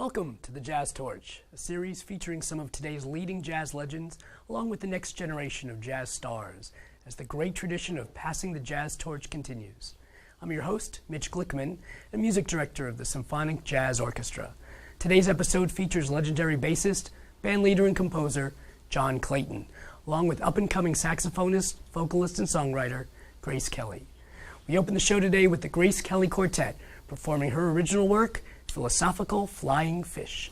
Welcome to the Jazz Torch, a series featuring some of today's leading jazz legends, along with the next generation of jazz stars, as the great tradition of passing the jazz torch continues. I'm your host, Mitch Glickman, and music director of the Symphonic Jazz Orchestra. Today's episode features legendary bassist, bandleader, and composer John Clayton, along with up-and-coming saxophonist, vocalist, and songwriter Grace Kelly. We open the show today with the Grace Kelly Quartet, performing her original work, Philosophical Flying Fish.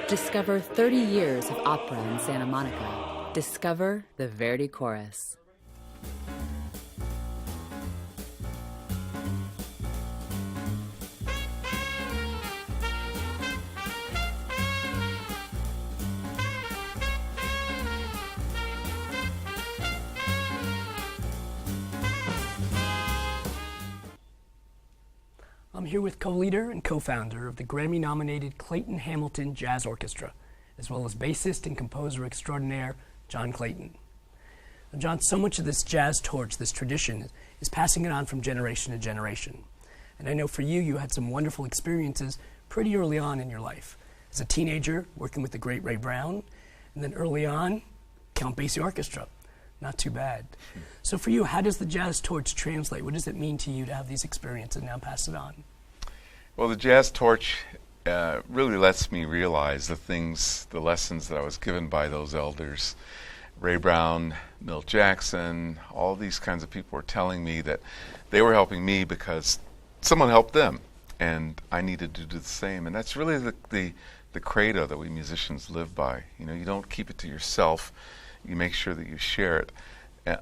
Discover 30 years of opera in Santa Monica. Discover the Verdi Chorus. here with co-leader and co-founder of the Grammy-nominated Clayton Hamilton Jazz Orchestra, as well as bassist and composer extraordinaire, John Clayton. Now, John, so much of this jazz torch, this tradition, is passing it on from generation to generation. And I know for you, you had some wonderful experiences pretty early on in your life. As a teenager, working with the great Ray Brown, and then early on, Count Basie Orchestra. Not too bad. So for you, how does the jazz torch translate? What does it mean to you to have these experiences and now pass it on? Well, the jazz torch really lets me realize the lessons that I was given by those elders. Ray Brown, Milt Jackson, all these kinds of people were telling me that they were helping me because someone helped them, and I needed to do the same. And that's really the credo that we musicians live by. You know, you don't keep it to yourself. You make sure that you share it.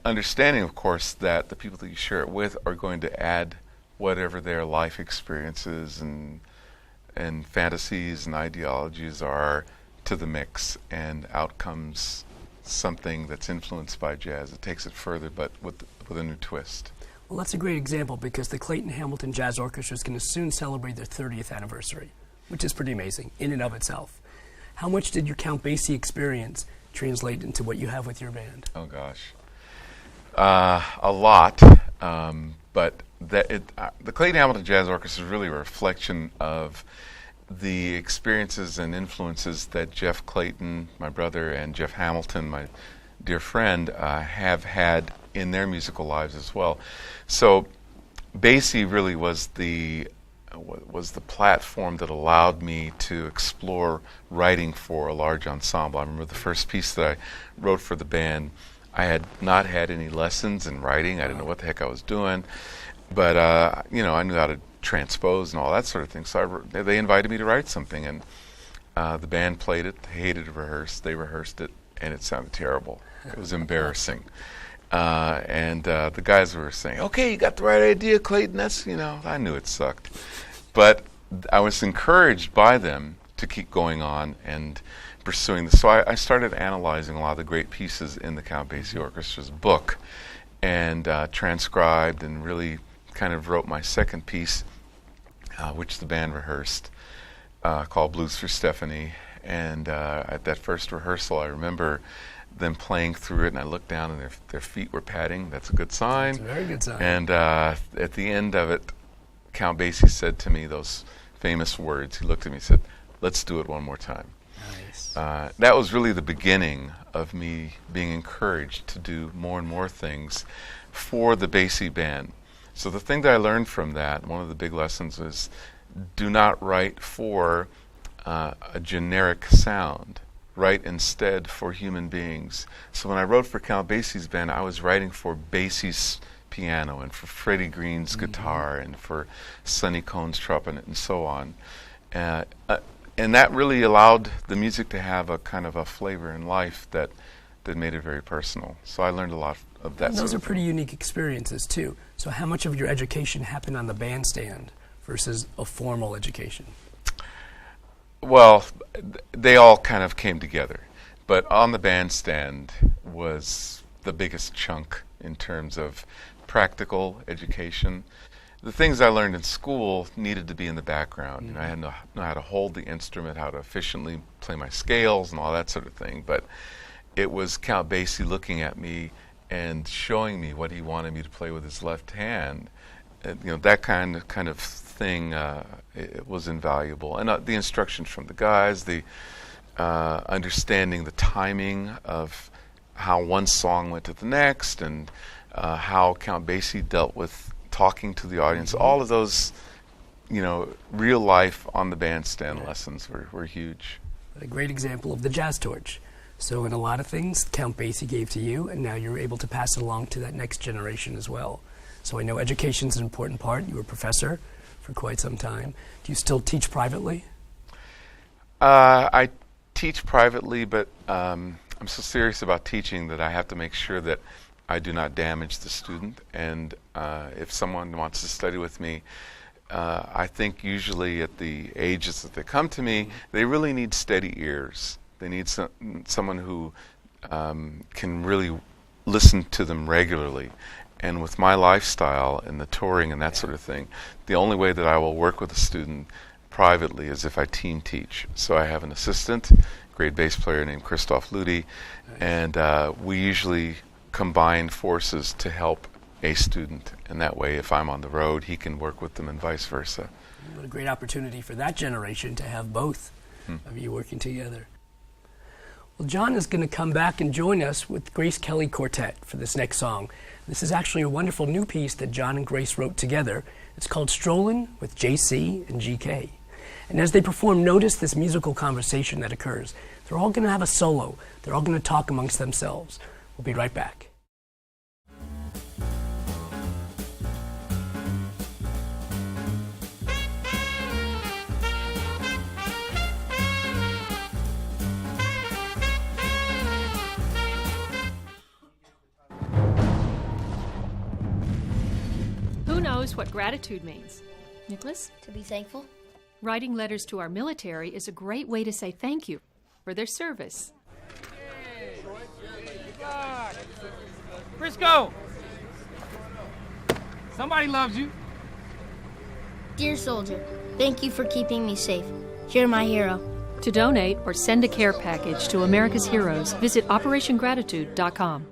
Understanding, of course, that the people that you share it with are going to add whatever their life experiences and fantasies and ideologies are to the mix, and out comes something that's influenced by jazz. It takes it further, but with a new twist. Well, that's a great example because the Clayton Hamilton Jazz Orchestra is going to soon celebrate their 30th anniversary, which is pretty amazing in and of itself. How much did your Count Basie experience translate into what you have with your band? Oh gosh, a lot. But the Clayton Hamilton Jazz Orchestra is really a reflection of the experiences and influences that Jeff Clayton, my brother, and Jeff Hamilton, my dear friend, have had in their musical lives as well. So Basie really was the platform that allowed me to explore writing for a large ensemble. I remember the first piece that I wrote for the band, I had not had any lessons in writing. I didn't know what the heck I was doing, but I knew how to transpose and all that sort of thing. So they invited me to write something, and the band played it. They hated to rehearse. They rehearsed it, and it sounded terrible. It was embarrassing. And the guys were saying, "Okay, you got the right idea, Clayton." I knew it sucked. But I was encouraged by them to keep going on and pursuing this. So I started analyzing a lot of the great pieces in the Count Basie Orchestra's book and transcribed and really kind of wrote my second piece, which the band rehearsed, called Blues for Stephanie. And at that first rehearsal, I remember them playing through it, and I looked down and their feet were patting. That's a good sign. It's a very good sign. And at the end of it, Count Basie said to me those famous words. He looked at me and said, "Let's do it one more time." Nice. That was really the beginning of me being encouraged to do more and more things for the Basie band. So the thing that I learned from that, one of the big lessons, was do not write for a generic sound. Write instead for human beings. So when I wrote for Count Basie's band, I was writing for Basie's piano and for Freddie Green's guitar and for Sonny Cohn's trumpet and so on. And that really allowed the music to have a kind of a flavor in life that made it very personal. So I learned a lot of that. And those are pretty unique experiences too. So how much of your education happened on the bandstand versus a formal education? Well, they all kind of came together. But on the bandstand was the biggest chunk in terms of practical education. The things I learned in school needed to be in the background. You know, I had to know how to hold the instrument, how to efficiently play my scales and all that sort of thing. But it was Count Basie looking at me and showing me what he wanted me to play with his left hand. That kind of thing, it was invaluable. And the instructions from the guys, the understanding the timing of how one song went to the next, and how Count Basie dealt with talking to the audience. All of those, real life on the bandstand lessons were huge. A great example of the jazz torch. So in a lot of things, Count Basie gave to you, and now you're able to pass it along to that next generation as well. So I know education's an important part. You were a professor for quite some time. Do you still teach privately? I teach privately, but I'm so serious about teaching that I have to make sure that I do not damage the student. And if someone wants to study with me, I think usually at the ages that they come to me, they really need steady ears. They need someone who can really listen to them regularly. And with my lifestyle and the touring and that sort of thing, the only way that I will work with a student privately is if I team teach. So I have an assistant, great bass player named Christoph Ludi, and we usually combine forces to help a student. And that way, if I'm on the road, he can work with them and vice versa. What a great opportunity for that generation to have both of you working together. Well, John is going to come back and join us with Grace Kelly Quartet for this next song. This is actually a wonderful new piece that John and Grace wrote together. It's called Strollin' with JC and GK. And as they perform, notice this musical conversation that occurs. They're all going to have a solo. They're all going to talk amongst themselves. We'll be right back. Who knows what gratitude means? Nicholas? To be thankful? Writing letters to our military is a great way to say thank you for their service. Frisco! Somebody loves you. Dear soldier, thank you for keeping me safe. You're my hero. To donate or send a care package to America's heroes, visit OperationGratitude.com.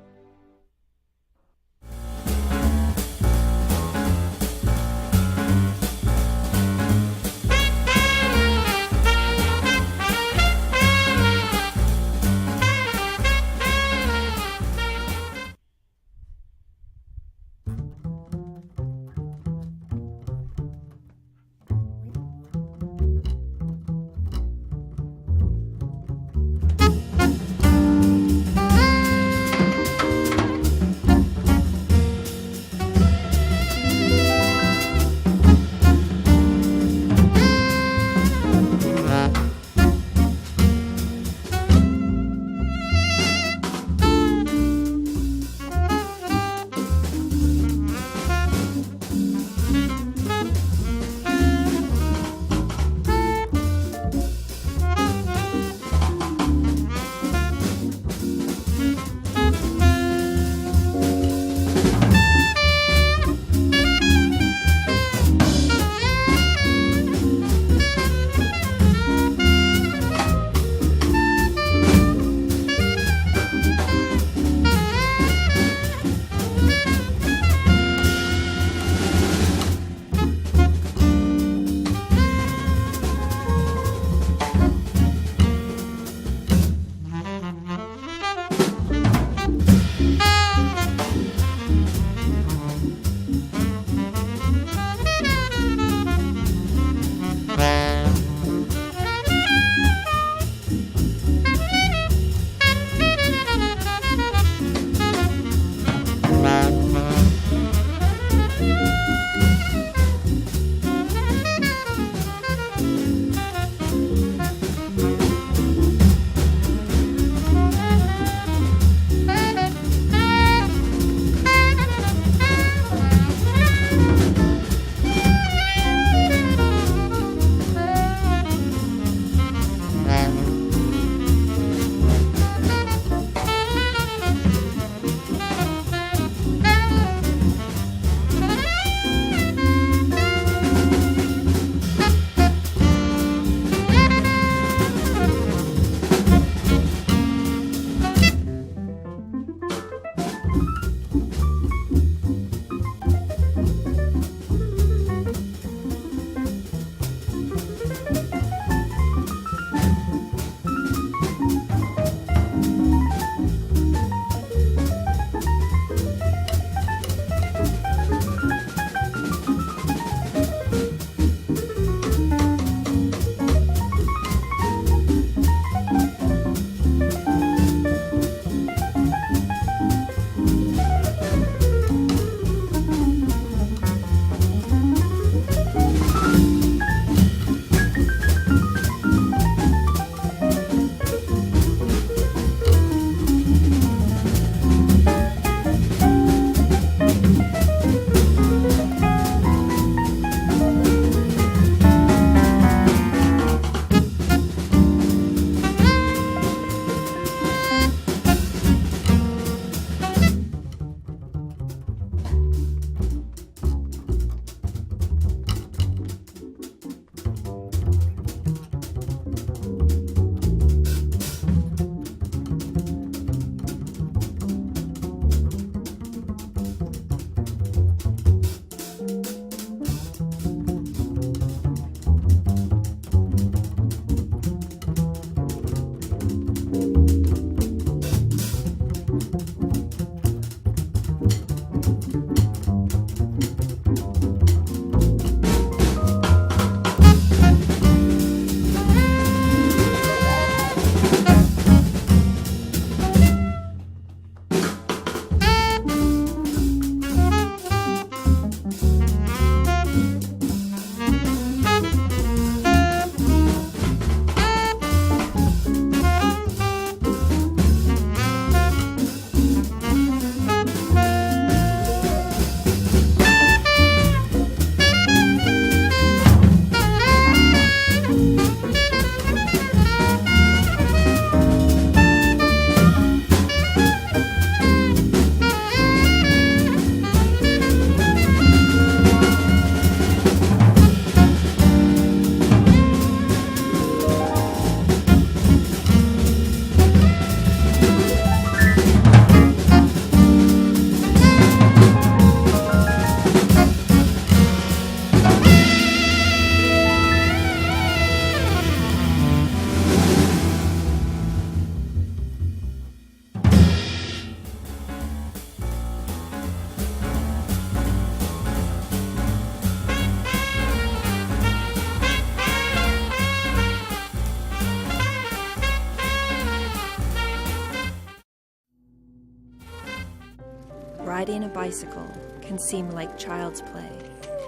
riding a bicycle can seem like child's play.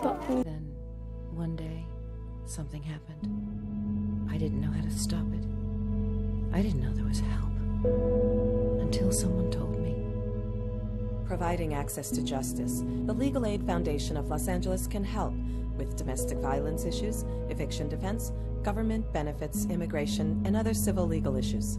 Then, one day, something happened. I didn't know how to stop it. I didn't know there was help. Until someone told me. Providing access to justice, the Legal Aid Foundation of Los Angeles can help with domestic violence issues, eviction defense, government benefits, immigration, and other civil legal issues.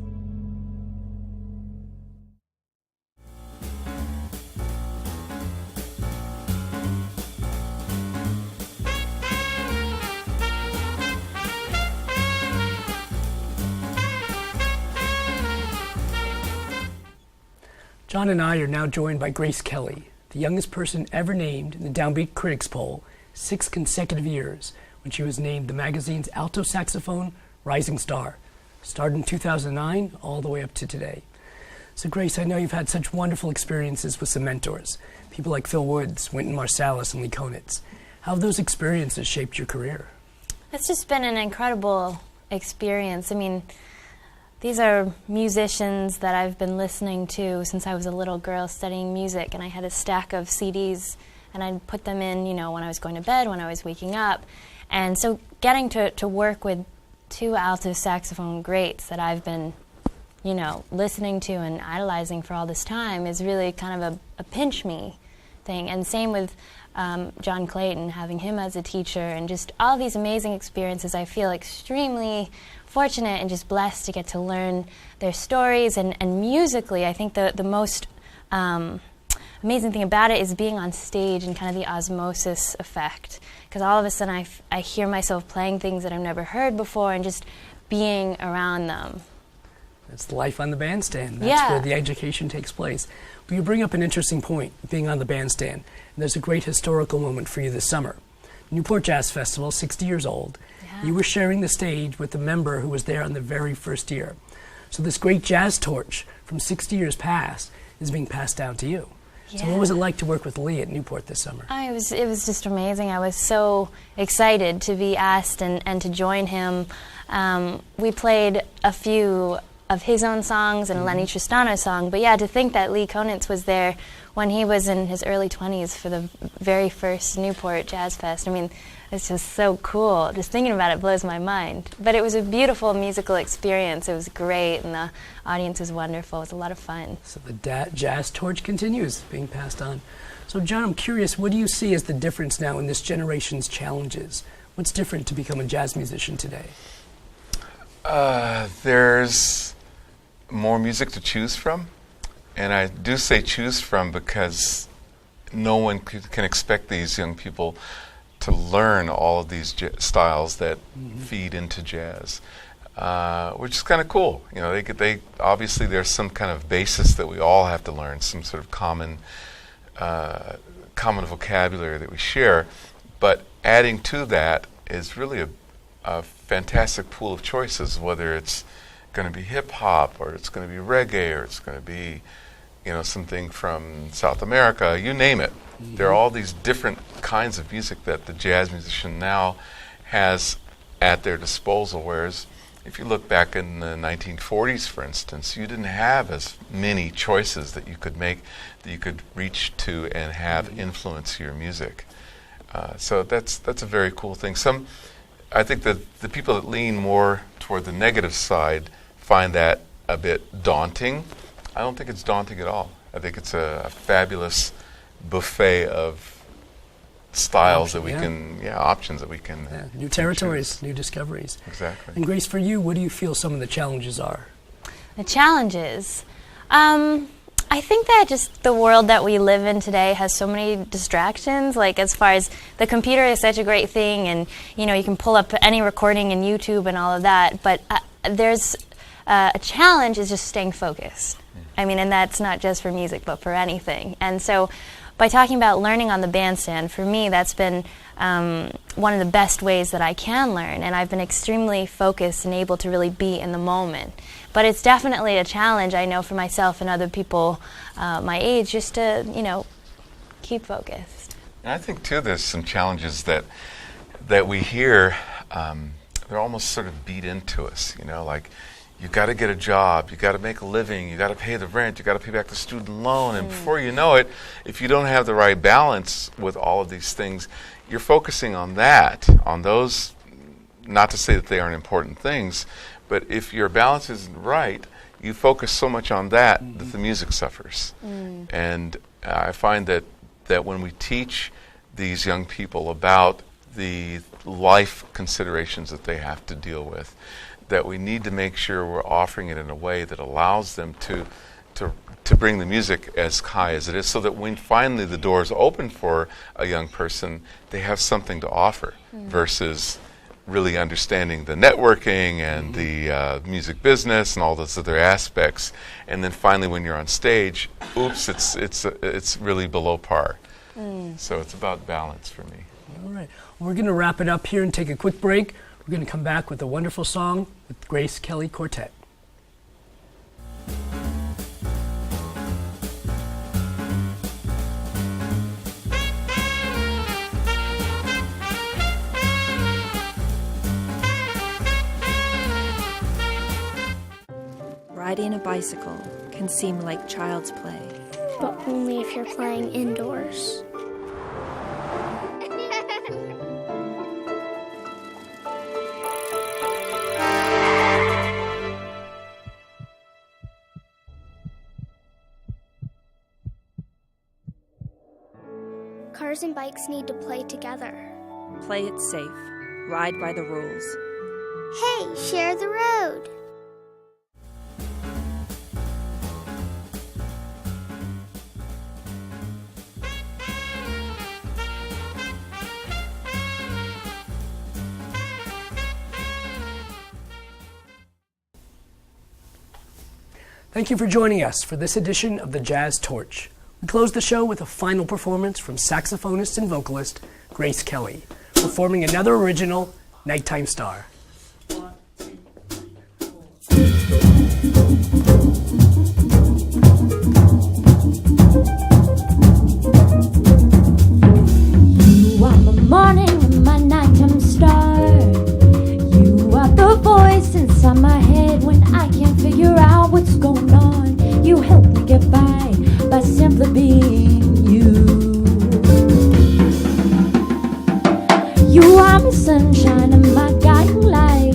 John and I are now joined by Grace Kelly, the youngest person ever named in the Downbeat Critics Poll 6 consecutive years, when she was named the magazine's alto saxophone rising star. Started in 2009 all the way up to today. So Grace, I know you've had such wonderful experiences with some mentors, people like Phil Woods, Wynton Marsalis, and Lee Konitz. How have those experiences shaped your career? It's just been an incredible experience. I mean, these are musicians that I've been listening to since I was a little girl studying music, and I had a stack of CDs, and I'd put them in, you know, when I was going to bed, when I was waking up. And so getting to work with two alto saxophone greats that I've been, you know, listening to and idolizing for all this time is really kind of a pinch me thing. And same with John Clayton, having him as a teacher, and just all these amazing experiences. I feel extremely fortunate and just blessed to get to learn their stories. And musically, I think the most amazing thing about it is being on stage and kind of the osmosis effect. Because all of a sudden I hear myself playing things that I've never heard before and just being around them. It's life on the bandstand. That's where the education takes place. But you bring up an interesting point, being on the bandstand. And there's a great historical moment for you this summer. Newport Jazz Festival, 60 years old. Yeah. You were sharing the stage with a member who was there on the very first year. So this great jazz torch from 60 years past is being passed down to you. Yeah. So what was it like to work with Lee at Newport this summer? It was just amazing. I was so excited to be asked and to join him. We played a few of his own songs and a Lenny Tristano song, but yeah, to think that Lee Konitz was there when he was in his early 20s for the very first Newport Jazz Fest. I mean, it's just so cool. Just thinking about it blows my mind. But it was a beautiful musical experience. It was great, and the audience was wonderful. It was a lot of fun. So the jazz torch continues being passed on. So John, I'm curious, what do you see as the difference now in this generation's challenges? What's different to become a jazz musician today? There's more music to choose from. And I do say choose from because no one can expect these young people to learn all of these styles that feed into jazz, which is kind of cool. You know, they obviously there's some kind of basis that we all have to learn, some sort of common vocabulary that we share. But adding to that is really a fantastic pool of choices, whether it's going to be hip hop or it's going to be reggae or it's going to be, you know, something from South America, you name it. There are all these different kinds of music that the jazz musician now has at their disposal, whereas if you look back in the 1940s, for instance, you didn't have as many choices that you could make, that you could reach to and have influence your music. So that's a very cool thing. I think that the people that lean more toward the negative side find that a bit daunting. I don't think it's daunting at all. I think it's a fabulous buffet of styles that we can, options that we can. New territories, new discoveries. Exactly. And Grace, for you, what do you feel some of the challenges are? The challenges? I think that just the world that we live in today has so many distractions, like as far as the computer is such a great thing, and you know, you can pull up any recording in YouTube and all of that, but there's a challenge is just staying focused. I mean, and that's not just for music, but for anything. And so by talking about learning on the bandstand, for me, that's been one of the best ways that I can learn, and I've been extremely focused and able to really be in the moment. But it's definitely a challenge, I know, for myself and other people my age, just to, you know, keep focused. And I think, too, there's some challenges that we hear, they're almost sort of beat into us, you know, like you got to get a job, you got to make a living, you got to pay the rent, you got to pay back the student loan, and before you know it, if you don't have the right balance with all of these things, you're focusing on that, on those, not to say that they aren't important things, but if your balance isn't right, you focus so much on that that the music suffers. And I find that when we teach these young people about the life considerations that they have to deal with, that we need to make sure we're offering it in a way that allows them to bring the music as high as it is, so that when finally the doors open for a young person, they have something to offer versus really understanding the networking and the music business and all those other aspects. And then finally when you're on stage, oops, it's really below par. So it's about balance for me. All right. We're going to wrap it up here and take a quick break. We're going to come back with a wonderful song with Grace Kelly Quartet. Riding a bicycle can seem like child's play. But only if you're playing indoors. Cars and bikes need to play together. Play it safe. Ride by the rules. Hey, share the road! Thank you for joining us for this edition of the Jazz Torch. We close the show with a final performance from saxophonist and vocalist Grace Kelly, performing another original, Nighttime Star. You are the morning and my nighttime star. You are the voice inside my head when I can't figure out what's going on. You help me get by simply being you. You are my sunshine and my guiding light.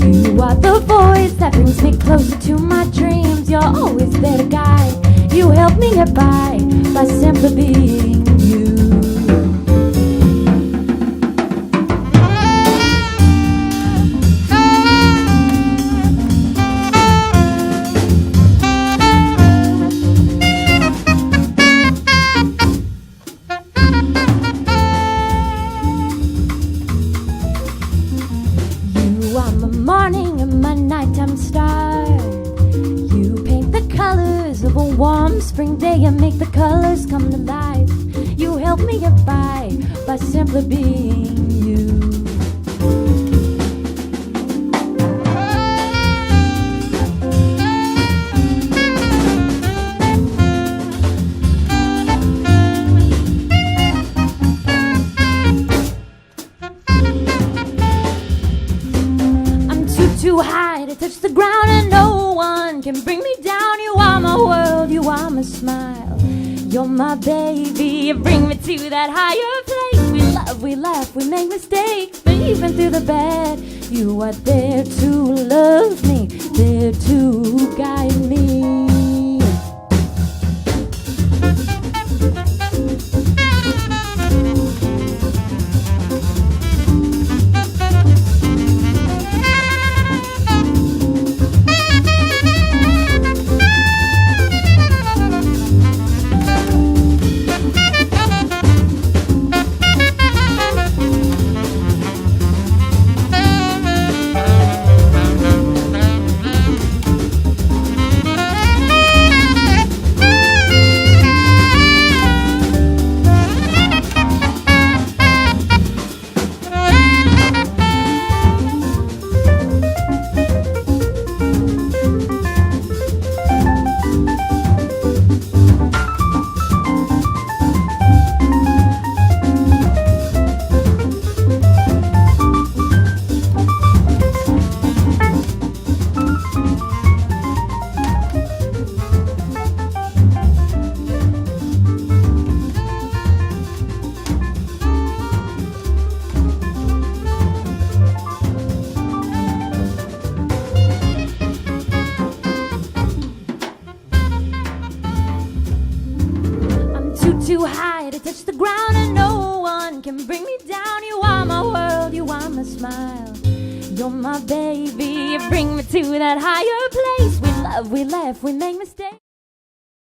You are the voice that brings me closer to my dreams. You're always there to guide. You help me get by simply being you. Spring day and make the colors come to life. You help me get by simply being you. I'm too high to touch the ground and no one can bring me down. You are my world, you are my smile. You're my baby, you bring me to that higher place. We love, we laugh, we make mistakes, but even through the bad, you are there to love me, there to guide me. too high to touch the ground, and no one can bring me down. You are my world, you are my smile. You're my baby, you bring me to that higher place. We love, we laugh, we make mistakes.